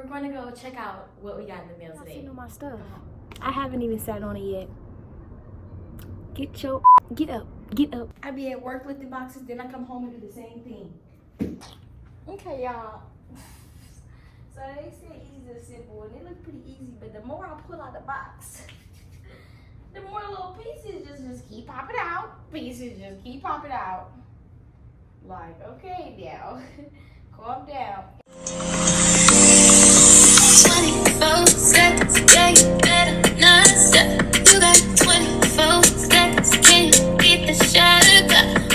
We're going to go check out what we got in the mail today. Sitting on my stuff. I haven't even sat on it yet. Get up. I be at work lifting boxes, then I come home and do the same thing. Okay, y'all. So they say easy or simple, and it look pretty easy, but the more I pull out the box, the more little pieces just keep popping out. Pieces just keep popping out. Like, okay, now, calm down. 24 seconds a day, better not stop. You got 24 seconds, can you beat the shot?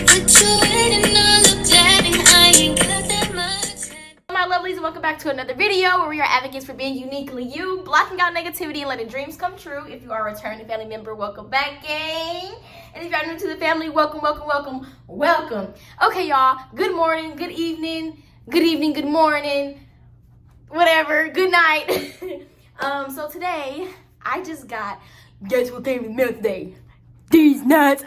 Put you waiting on the daddy, I ain't got that much time. My lovelies, and welcome back to another video where we are advocates for being uniquely you, blocking out negativity and letting dreams come true. If you are a returning family member, welcome back, gang. And if you are new to the family, welcome. Okay, y'all, good morning, good evening, good morning, whatever, good night. So today, I just got, guess what came in the mail today? These nuts.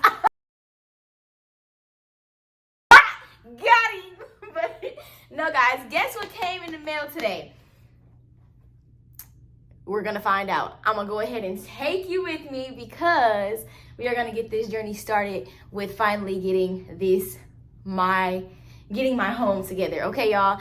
Got him. But no, guys, guess what came in the mail today? We're gonna find out. I'm gonna go ahead and take you with me because we are gonna get this journey started with finally getting my home together. Okay, y'all.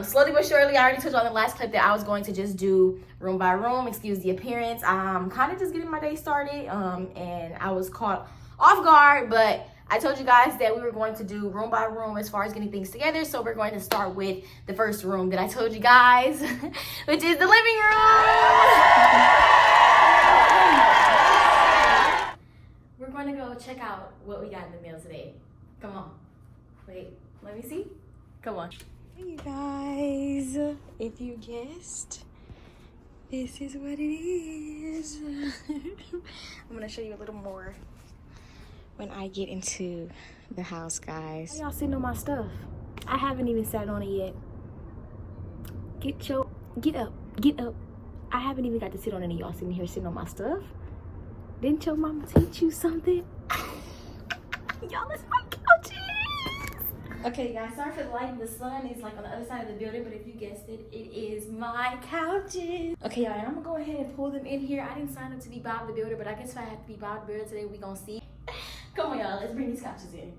Slowly but surely, I already told you on the last clip that I was going to just do room by room. Excuse the appearance. I'm kind of just getting my day started, and I was caught off guard, but I told you guys that we were going to do room by room as far as getting things together. So we're going to start with the first room that I told you guys, which is the living room. We're going to go check out what we got in the mail today. Come on. Wait, let me see. Come on. Hey you guys, if you guessed, this is what it is. I'm gonna show you a little more when I get into the house, guys. Y'all sitting on my stuff. I haven't even sat on it yet. Get up. I haven't even got to sit on any of y'all sitting here sitting on my stuff. Didn't your mama teach you something? Y'all, it's my couches. Okay, guys, sorry for the light. The sun is like on the other side of the building, but if you guessed it, it is my couches. Okay, y'all, and I'm gonna go ahead and pull them in here. I didn't sign up to be Bob the Builder, but I guess if I have to be Bob the Builder today, we gonna see. Come on, y'all, let's bring these couches in.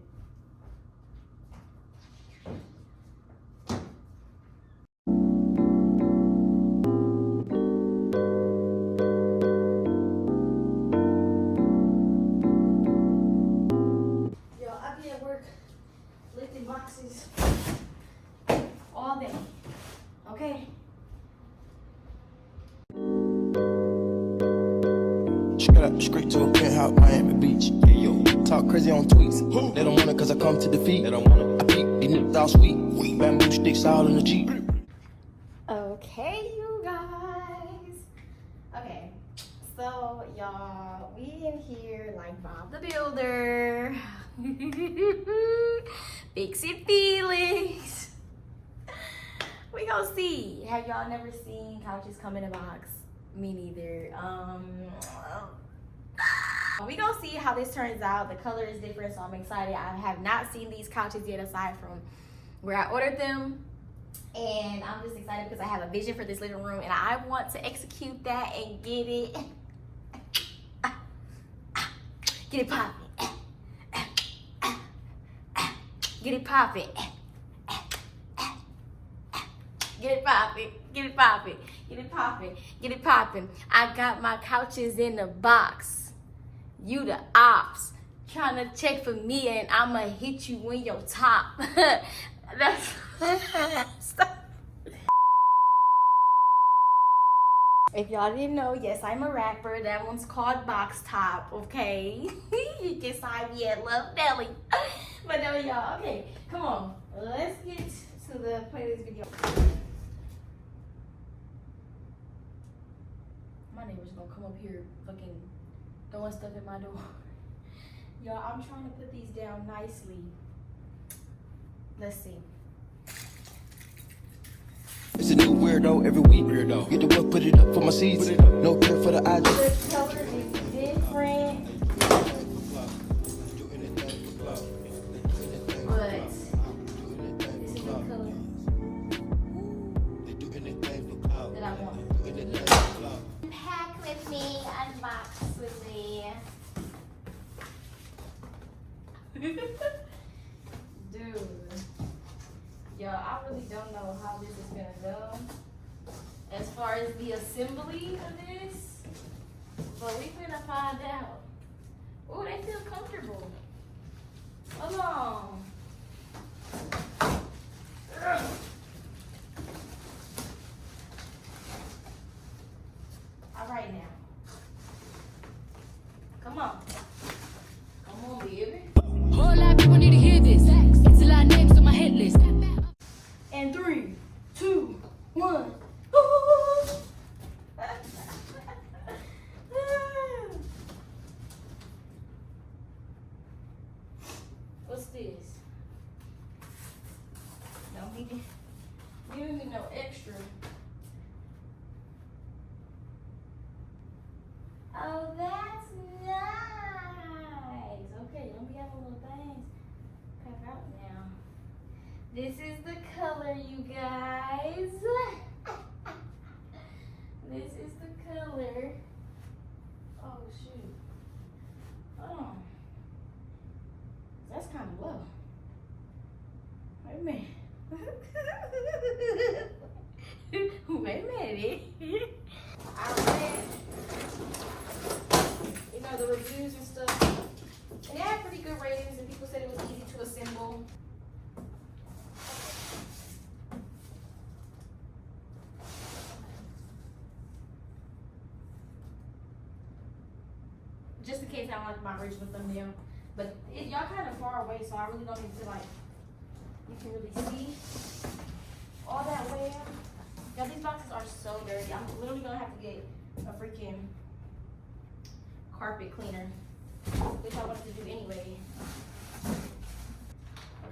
Boxes all day, okay? Straight up, straight to a penthouse, Miami Beach. Hey, yo, talk crazy on tweets. They don't want it cause I come to defeat. They don't want it. I peek, these niggas all sweet. Bamboo sticks all in the Jeep. Okay, you guys. Okay, so y'all, we in here like Bob the Builder. Fixing feelings. We gonna see. Have y'all never seen couches come in a box? Me neither. We gonna see how this turns out. The color is different, so I'm excited. I have not seen these couches yet aside from where I ordered them. And I'm just excited because I have a vision for this living room and I want to execute that and get it. Get it popping. Get it popping. Get it popping. Get it popping. Get it popping. Get it popping. I got my couches in the box. You the ops. Trying to check for me and I'ma hit you in your top. That's stop. If y'all didn't know, yes, I'm a rapper. That one's called Box Top, okay? You can sign me at Love Belly. But no, y'all, okay, come on. Let's get to the point of this video. My neighbor's gonna come up here fucking throwing stuff at my door. Y'all, I'm trying to put these down nicely. Let's see. It's a new weirdo every week. Get the work, put it up for my seeds. No care for the IG. The color is different. But this is the color. Dude. Yo, I really don't know how this is gonna go as far as the assembly of this, but we finna find out. Oh, they feel comfortable. Hold on. Ugh. All right now. Come on. Come on, baby. Whole lot of people need to hear this. It's a lot of names on my hit list. And 3, 2, 1. What's this? Don't be giving me no extra. Oh, that's nice. Okay, let me have a little things pop out now. This is the color, you guys. This is the color. Oh, shoot. Oh. That's kind of low. Wait a minute. Wait a minute. I read, you know, the reviews and stuff. And they had pretty good ratings, and people said it was easy to assemble. Just in case I don't like my original thumbnail. But y'all kind of far away, so I really don't need to, like, you can really see all that way. Y'all, these boxes are so dirty. I'm literally gonna have to get a freaking carpet cleaner, which I wanted to do anyway.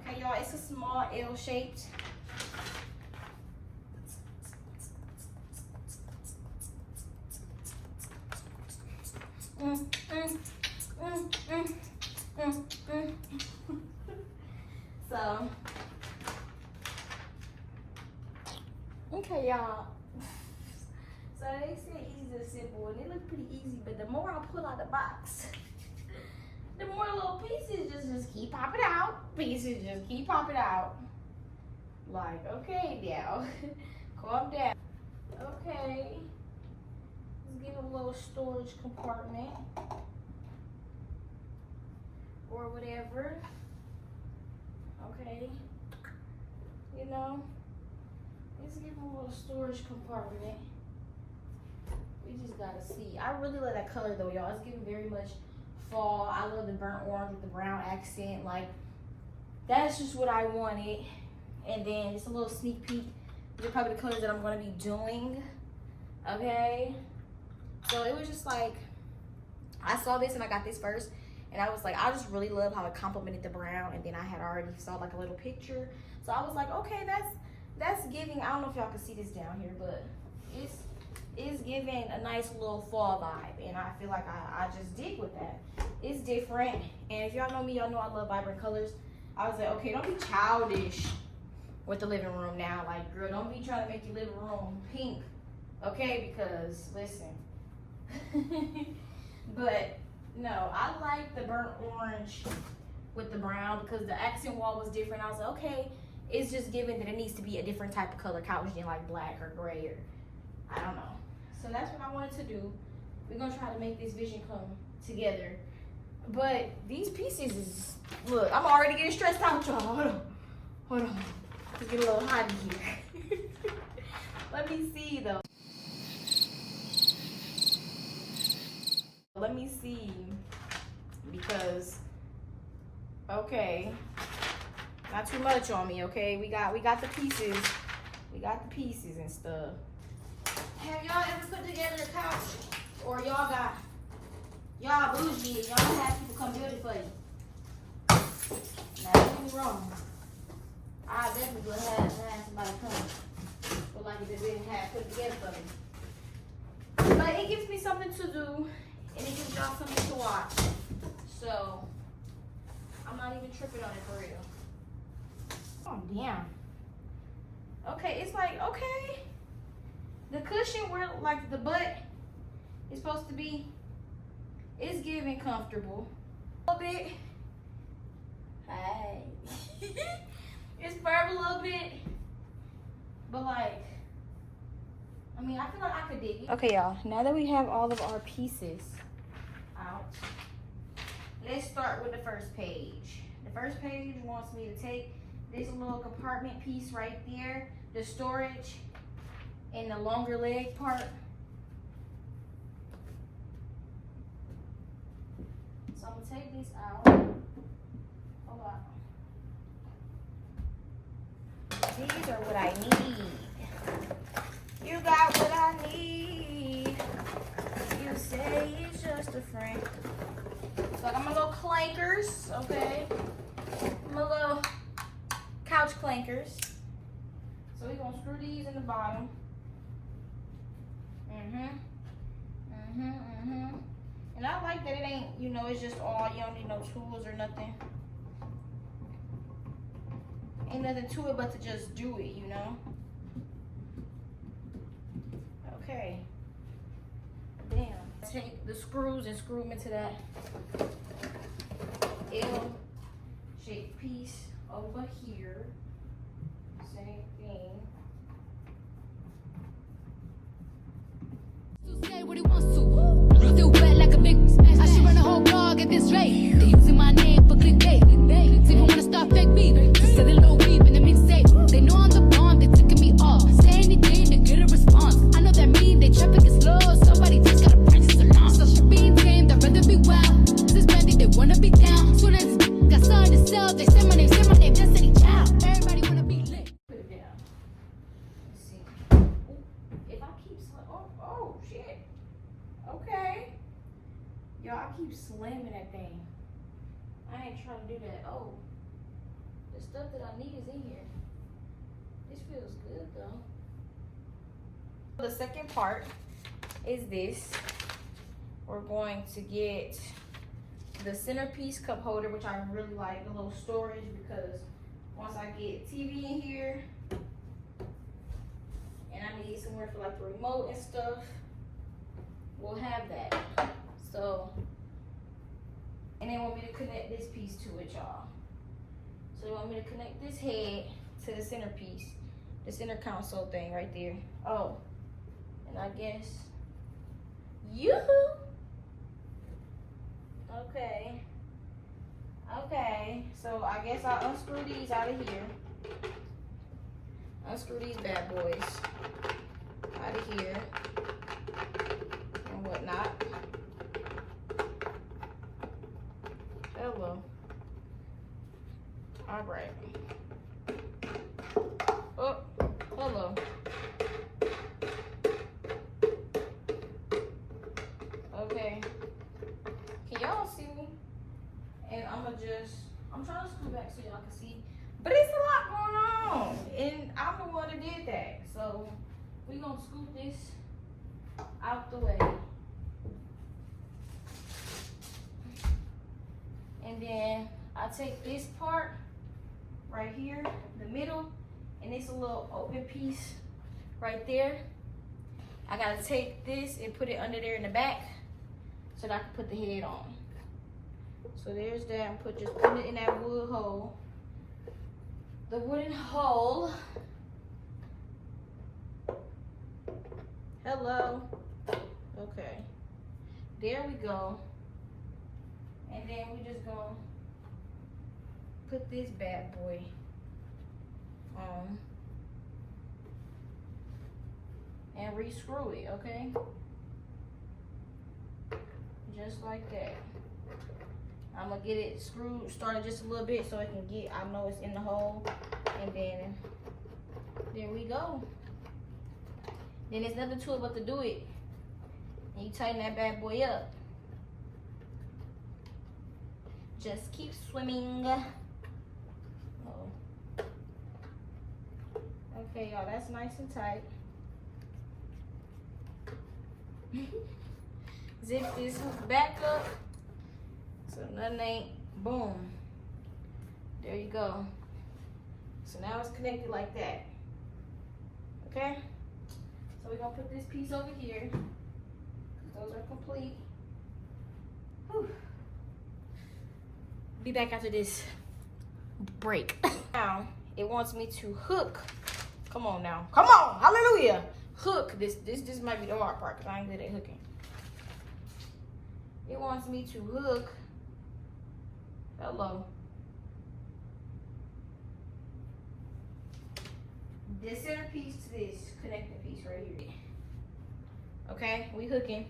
Okay, y'all, it's a small L-shaped. So, okay, y'all. So they said easy to assemble, and it looked pretty easy. But the more I pull out the box, the more little pieces just keep popping out. Pieces just keep popping out. Like, okay, now, calm down. Okay, let's give a little storage compartment or whatever. Okay, you know, let's give them a little storage compartment. We just gotta see. I really love that color though, y'all. It's giving very much fall. I love the burnt orange with the brown accent. Like, that's just what I wanted. And then just a little sneak peek. These are probably the colors that I'm gonna be doing. Okay, so it was just like, I saw this and I got this first. And I was like, I just really love how it complemented the brown. And then I had already saw like a little picture. So I was like, okay, that's giving, I don't know if y'all can see this down here, but it's giving a nice little fall vibe. And I feel like I just dig with that. It's different. And if y'all know me, y'all know I love vibrant colors. I was like, okay, don't be childish with the living room now. Like, girl, don't be trying to make your living room pink. Okay, because listen. But no, I like the burnt orange with the brown because the accent wall was different. I was like, okay, it's just given that it needs to be a different type of color couch than like black or gray or I don't know. So that's what I wanted to do. We're gonna try to make this vision come together. But these pieces is, look, I'm already getting stressed out, y'all. Hold on. Let's get a little hot in here. Let me see though. Let me see, because, okay, not too much on me, okay? We got the pieces. We got the pieces and stuff. Have y'all ever put together a couch? Or y'all bougie and y'all have people come build it for you? Now, don't get me wrong. I definitely would have somebody come. But like if they didn't have put it together for me. But it gives me something to do. And it gives y'all something to watch. So, I'm not even tripping on it for real. Oh, damn. Okay, it's like, okay. The cushion where, like, the butt is supposed to be, it's giving comfortable. A little bit. Hey. It's firm a little bit, but like, I mean, I feel like I could dig it. Okay, y'all, now that we have all of our pieces out, let's start with the first page. The first page wants me to take this little compartment piece right there, the storage and the longer leg part. So I'm gonna take this out. Hold on. These are what I need. You got what I need. You say it's just a friend. So I got my little clankers, okay? My little couch clankers. So we're gonna screw these in the bottom. And I like that it ain't, you know, it's just all, you don't need no tools or nothing. Ain't nothing to it but to just do it, you know? Okay. Damn. Take the screws and screw them into that L-shaped piece over here. Same thing. Say what he wants to. Still wet like a big. I should run a whole blog at this rate. They using my name for clickbait. Even wanna start fake beef. Just sell a little weave in the mixtape. They know I'm the bomb. They ticking me off. Say anything to get a response. I know that mean they traffic is low. Somebody just gotta practice along. So she being tame. They'd rather be wild. This is brandy. They wanna be down. Soon as got something to sell, they say my name. Say my name. Destiny Child. Everybody wanna be lit. Put it down. Let's see. Ooh, if I keep oh shit. Okay. Y'all, I keep slamming that thing. I ain't trying to do that. Oh, the stuff that I need is in here. This feels good though. The second part is this. We're going to get the centerpiece cup holder, which I really like, the little storage, because once I get TV in here and I need somewhere for like the remote and stuff, we'll have that. So, and they want me to connect this piece to it, y'all. So they want me to connect this head to the centerpiece, the center console thing right there. Oh, and I guess, yoo-hoo. Okay. Okay, so I guess I'll unscrew these out of here. Unscrew these bad boys out of here and whatnot. Hello. All right. Oh, hello. Okay. Can y'all see me? And I'm trying to scoot back so y'all can see. But it's a lot going on. And I'm the one that did that. So we're gonna scoot this out the way. And then I take this part right here, the middle, and it's a little open piece right there. I gotta take this and put it under there in the back so that I can put the head on. So there's that. I'm just putting it in that wood hole. The wooden hole. Hello. Okay. There we go. And then we just gonna put this bad boy on and re-screw it, okay? Just like that. I'm gonna get it started just a little bit so it can get, I know it's in the hole, and then there we go. Then there's nothing to it but to do it. And you tighten that bad boy up. Just keep swimming. Oh. Okay, y'all, that's nice and tight. Zip this back up so nothing ain't, boom. There you go. So now it's connected like that. Okay? So we're gonna put this piece over here. Those are complete. Whew. Be back after this. break. Now it wants me to hook. Come on now. Come on. Hallelujah. Hook. This might be the hard part because I ain't good at hooking. It wants me to hook. Hello. This centerpiece to this connecting piece right here. Okay, we hooking.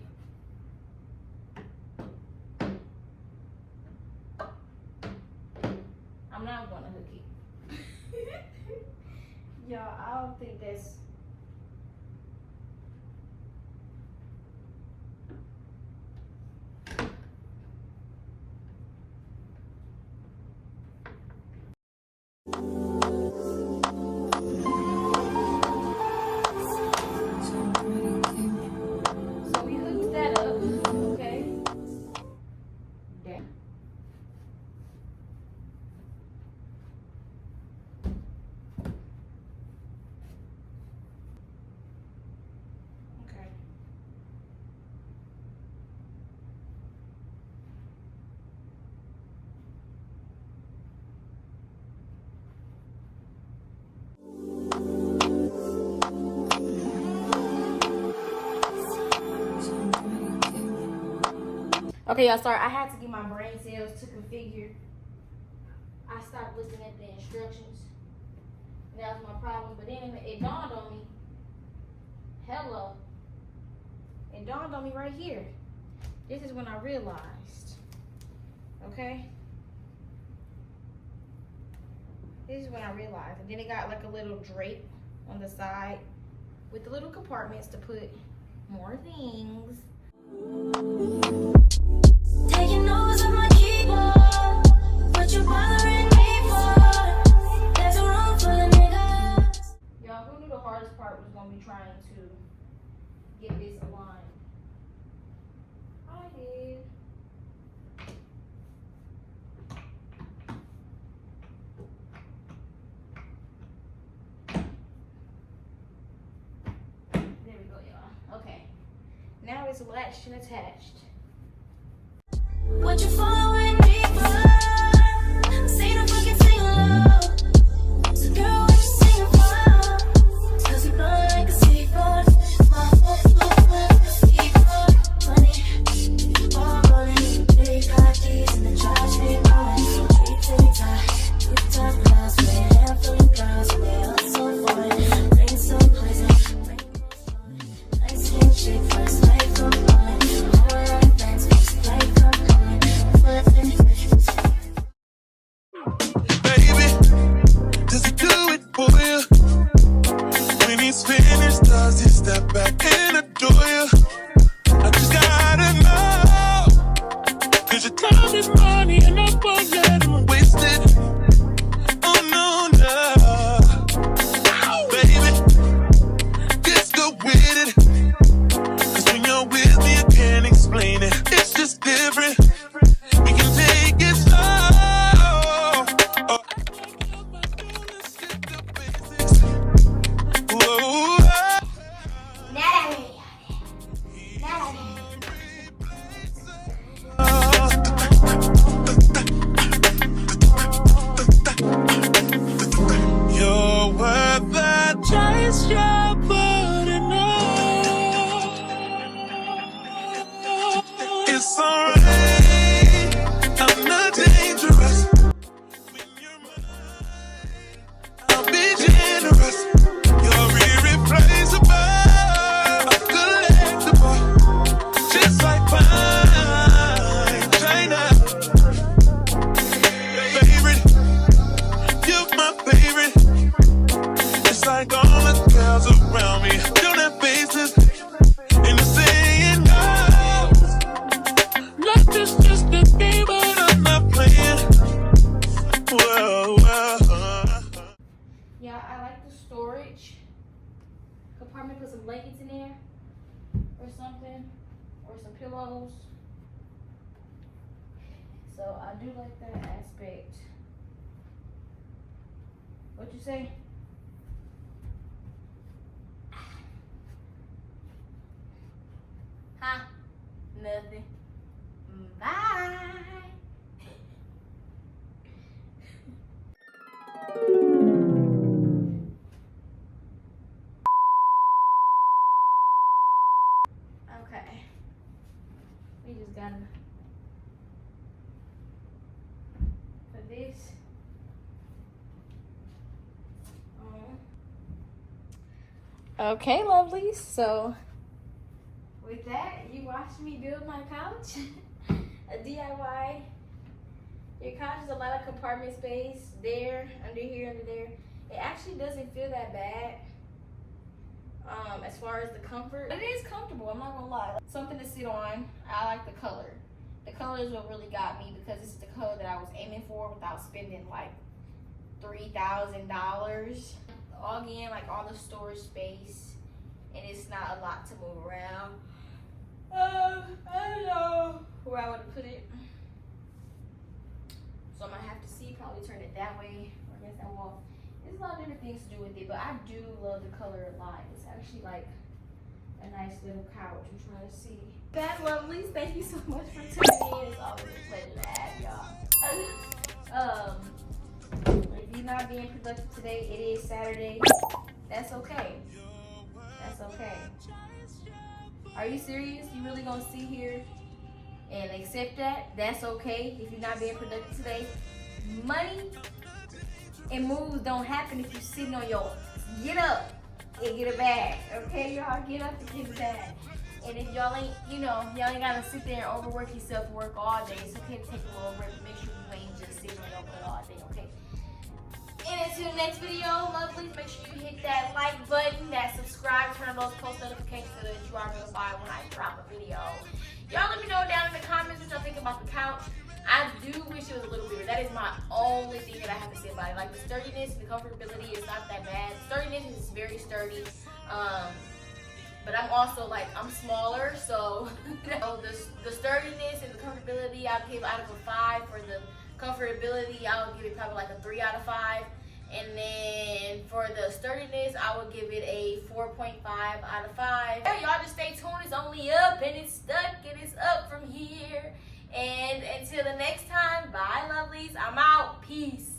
I'm not gonna hook it. Y'all, I don't think that's. So we hooked that up, okay? Damn. Okay. Okay, y'all, sorry. I had to get my brain cells to configure. I stopped looking at the instructions. That was my problem. But then it dawned on me. Hello. It dawned on me right here. This is when I realized. Okay? This is when I realized. And then it got like a little drape on the side with the little compartments to put more things. Taking notes on my keyboard. What you bothering me for? There's a room full of niggas. Y'all, who knew the hardest part was gonna be trying to get this aligned? I did. There we go, y'all. Okay. Now it's latched and attached. What you following me for? Say the fucking sing along. So girl, what you singing for? 'Cause you blow like a seagull. My seagull. Funny, ball rolling. Big hot keys in the trash, big rolling. Tick-tock clouds, with a handful of girls. They all so foreign. Bring some poison, bring more sun. Nice skin chick, first life from rolling. All right, thanks, first life from rolling. Baby, does he do it for you? When he's finished, does he step back and adore you? I just gotta know, 'cause your time is money and I won't let him waste it. Oh no, no. Baby, just go with it. 'Cause when you're with me, I can't explain it. It's just different. We can take it slow. Let's get the basics. Whoa. You're worth the chase, you're putting on. It's alright, I'm not dangerous. When you're mine, I'll be generous. You're irreplaceable, a collectible, just like fine China. Favorite, you're my favorite. It's like all the girls around me don't have faces, and the saying goes, life is just a game, but I'm not playing. Whoa, whoa. Yeah, I like the storage compartment. Put some blankets in there or something, or some pillows. So I do like that aspect. What you say? Huh? Nothing. Bye. just gotta put this on. Okay, lovelies. So with that, you watched me build my couch. A DIY. Your couch is a lot of compartment space there, under here, under there. It actually doesn't feel that bad. As far as the comfort, it is comfortable, I'm not gonna lie. Something to sit on. I like the color. The color is what really got me, because this is the color that I was aiming for without spending like $3,000. Again, like all the storage space, and it's not a lot to move around. I don't know where I would put it, so I'm gonna have to see. Probably turn it that way or against that wall. There's a lot of different things to do with it, but I do love the color a lot. It's actually like a nice little couch. I'm trying to see. Bad lovelies, thank you so much for tuning in. It's always a pleasure to have y'all. If you're not being productive today, it is Saturday. That's okay. That's okay. Are you serious? You really gonna sit here and accept that? That's okay if you're not being productive today. Money and moves don't happen if you're sitting on your get up and get a bag. Okay, y'all, get up and get a bag. And if y'all ain't, y'all ain't gotta sit there and overwork yourself and work all day. It's okay to take a little break. Make sure you ain't just sitting on your butt all day, okay? And until the next video, lovelies, make sure you hit that like button, that subscribe, turn on those post notifications so that you are notified when I drop a video. Y'all let me know down in the comments what y'all think about the couch. I do wish it was a little bigger. That is my only thing that I have to say about it. Like the sturdiness, the comfortability is not that bad. Sturdiness is very sturdy. But I'm also like, I'm smaller, so the sturdiness and the comfortability, I'll give out of a 5. For the comfortability, I'll give it probably like a 3 out of 5. And then for the sturdiness, I would give it a 4.5 out of 5. Yeah, y'all just stay tuned. It's only up and it's stuck and it's up from here. And until the next time, bye lovelies. I'm out. Peace.